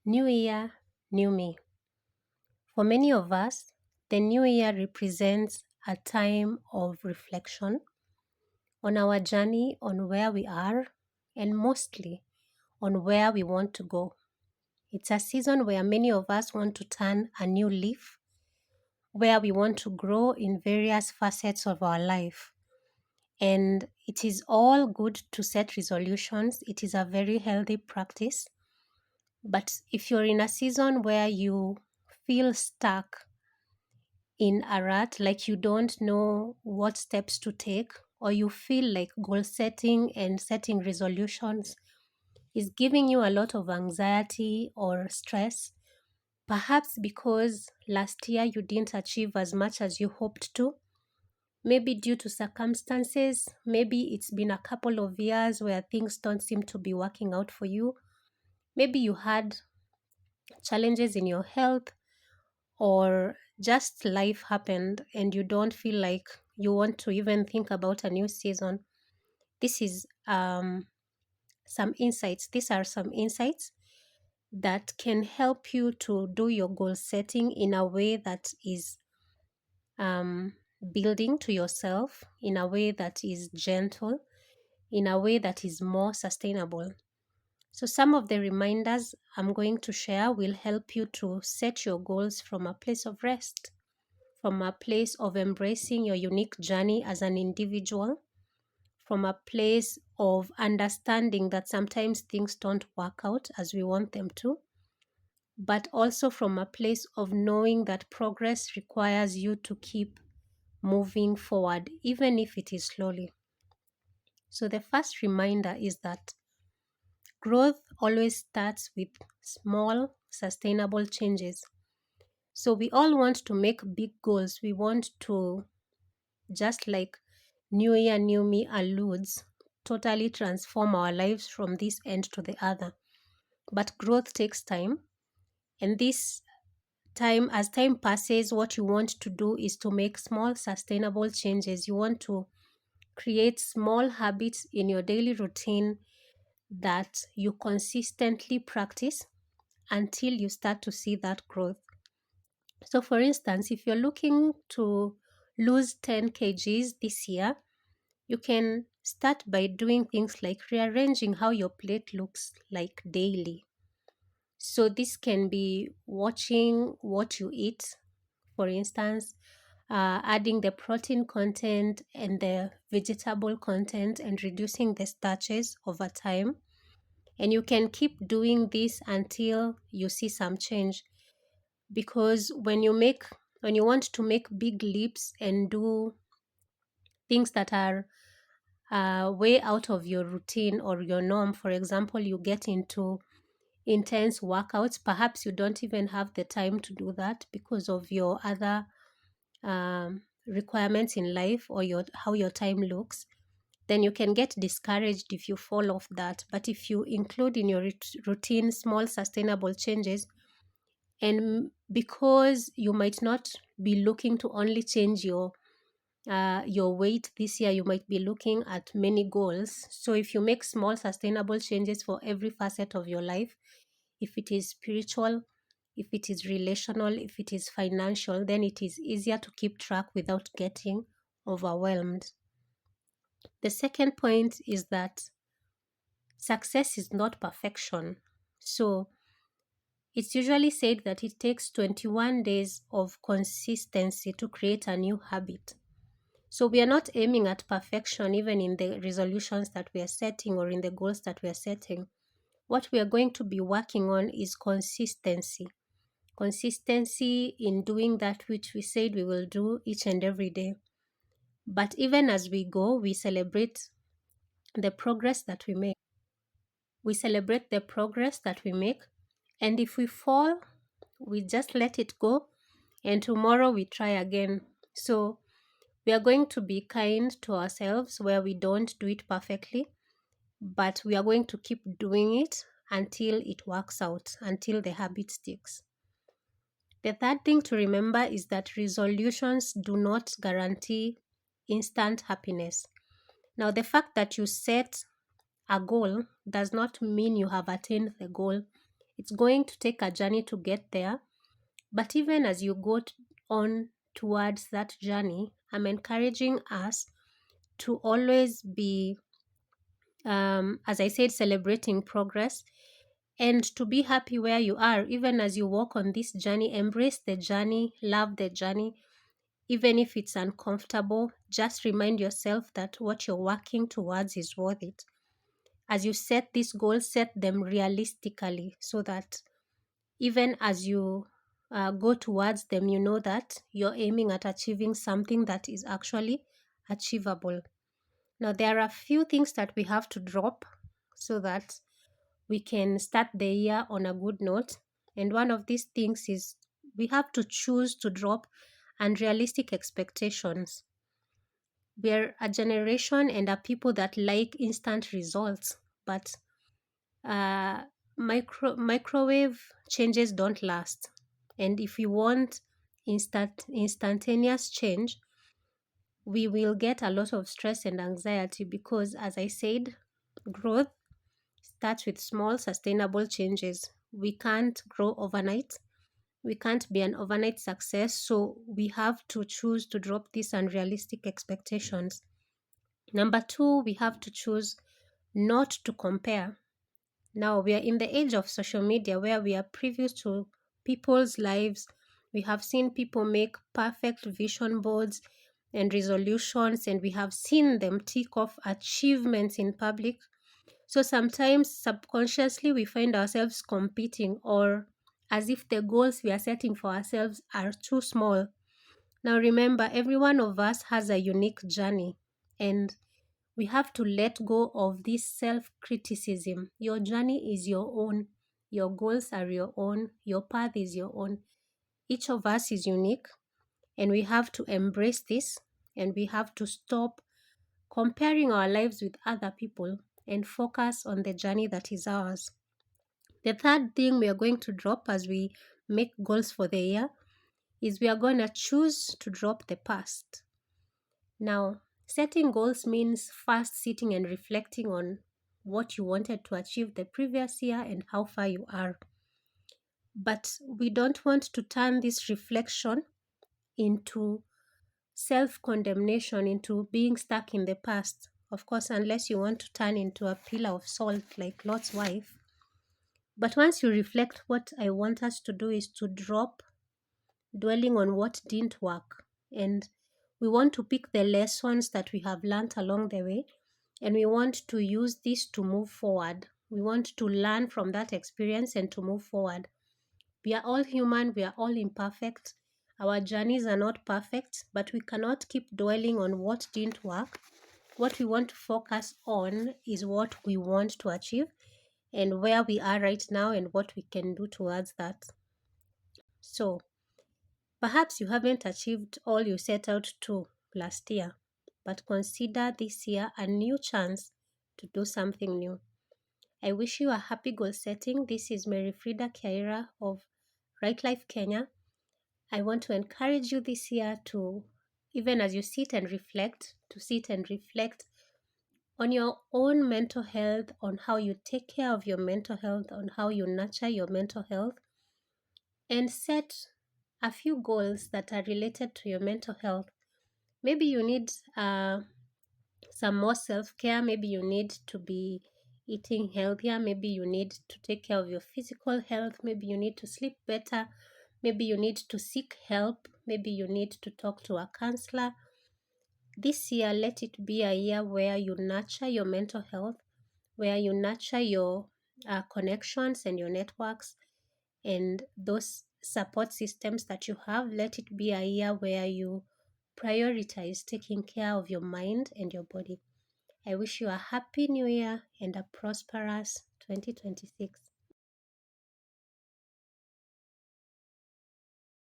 New year, new me. For many of us, the new year represents a time of reflection on our journey, on where we are, and mostly on where we want to go. It's a season where many of us want to turn a new leaf, where we want to grow in various facets of our life. And it is all good to set resolutions. It is a very healthy practice. But if you're in a season where you feel stuck in a rut, like you don't know what steps to take, or you feel like goal setting and setting resolutions is giving you a lot of anxiety or stress, perhaps because last year you didn't achieve as much as you hoped to, maybe due to circumstances, maybe it's been a couple of years where things don't seem to be working out for you, maybe you had challenges in your health, or just life happened and you don't feel like you want to even think about a new season. This is some insights. These are some insights that can help you to do your goal setting in a way that is um, building to yourself, in a way that is gentle, in a way that is more sustainable. So, some of the reminders I'm going to share will help you to set your goals from a place of rest, from a place of embracing your unique journey as an individual, from a place of understanding that sometimes things don't work out as we want them to, but also from a place of knowing that progress requires you to keep moving forward, even if it is slowly. So, the first reminder is that growth always starts with small, sustainable changes. So, we all want to make big goals. We want to, just like New Year, New Me alludes, totally transform our lives from this end to the other. But growth takes time. And this time, as time passes, what you want to do is to make small, sustainable changes. You want to create small habits in your daily routine that you consistently practice until you start to see that growth. So, for instance, if you're looking to lose 10 kgs this year, you can start by doing things like rearranging how your plate looks like daily. So, this can be watching what you eat, for instance, adding the protein content and the vegetable content and reducing the starches over time. And you can keep doing this until you see some change. Because when you want to make big leaps and do things that are way out of your routine or your norm, for example, you get into intense workouts, perhaps you don't even have the time to do that because of your other requirements in life or your how your time looks, then you can get discouraged if you fall off that. But if you include in your routine small sustainable changes, and because you might not be looking to only change your weight this year, you might be looking at many goals. So if you make small sustainable changes for every facet of your life, if it is spiritual, if it is relational, if it is financial, then it is easier to keep track without getting overwhelmed. The second point is that success is not perfection. So it's usually said that it takes 21 days of consistency to create a new habit. So we are not aiming at perfection even in the resolutions that we are setting or in the goals that we are setting. What we are going to be working on is consistency. Consistency in doing that which we said we will do each and every day. But even as we go, we celebrate the progress that we make. We celebrate the progress that we make. And if we fall, we just let it go. And tomorrow we try again. So we are going to be kind to ourselves where we don't do it perfectly, but we are going to keep doing it until it works out, until the habit sticks. The third thing to remember is that resolutions do not guarantee instant happiness. Now, the fact that you set a goal does not mean you have attained the goal It's going to take a journey to get there. But even as you on towards that journey, I'm encouraging us to always be, as I said, celebrating progress and to be happy where you are. Even as you walk on this journey, embrace the journey, love the journey. Even if it's uncomfortable, just remind yourself that what you're working towards is worth it. As you set these goals, set them realistically so that even as you go towards them, you know that you're aiming at achieving something that is actually achievable. Now, there are a few things that we have to drop so that we can start the year on a good note. And one of these things is we have to choose to drop unrealistic expectations. We're a generation and a people that like instant results, but uh, microwave changes don't last. And if we want instantaneous change, we will get a lot of stress and anxiety because, as I said, growth starts with small, sustainable changes. We can't grow overnight. We can't be an overnight success. So we have to choose to drop these unrealistic expectations. Number two, we have to choose not to compare. Now, we are in the age of social media where we are previews to people's lives. We have seen people make perfect vision boards and resolutions, and we have seen them tick off achievements in public. So sometimes subconsciously we find ourselves competing or as if the goals we are setting for ourselves are too small. Now remember, every one of us has a unique journey, and we have to let go of this self-criticism. Your journey is your own. Your goals are your own. Your path is your own. Each of us is unique, and we have to embrace this, and we have to stop comparing our lives with other people and focus on the journey that is ours. The third thing we are going to drop as we make goals for the year is we are going to choose to drop the past. Now, setting goals means first sitting and reflecting on what you wanted to achieve the previous year and how far you are. But we don't want to turn this reflection into self-condemnation, into being stuck in the past. Of course, unless you want to turn into a pillar of salt like Lot's wife. But once you reflect, what I want us to do is to drop dwelling on what didn't work. And we want to pick the lessons that we have learned along the way, and we want to use this to move forward. We want to learn from that experience and to move forward. We are all human, we are all imperfect. Our journeys are not perfect, but we cannot keep dwelling on what didn't work. What we want to focus on is what we want to achieve and where we are right now and what we can do towards that. So, perhaps you haven't achieved all you set out to last year, but consider this year a new chance to do something new. I wish you a happy goal setting. This is Mary Frida Kiaira of Right Life Kenya. I want to encourage you this year to, even as you sit and reflect, to sit and reflect on your own mental health, on how you take care of your mental health, on how you nurture your mental health, and set a few goals that are related to your mental health. Maybe you need some more self-care. Maybe you need to be eating healthier. Maybe you need to take care of your physical health. Maybe you need to sleep better. Maybe you need to seek help. Maybe you need to talk to a counselor. This year, let it be a year where you nurture your mental health, where you nurture your connections and your networks and those support systems that you have. Let it be a year where you prioritize taking care of your mind and your body. I wish you a happy new year and a prosperous 2026.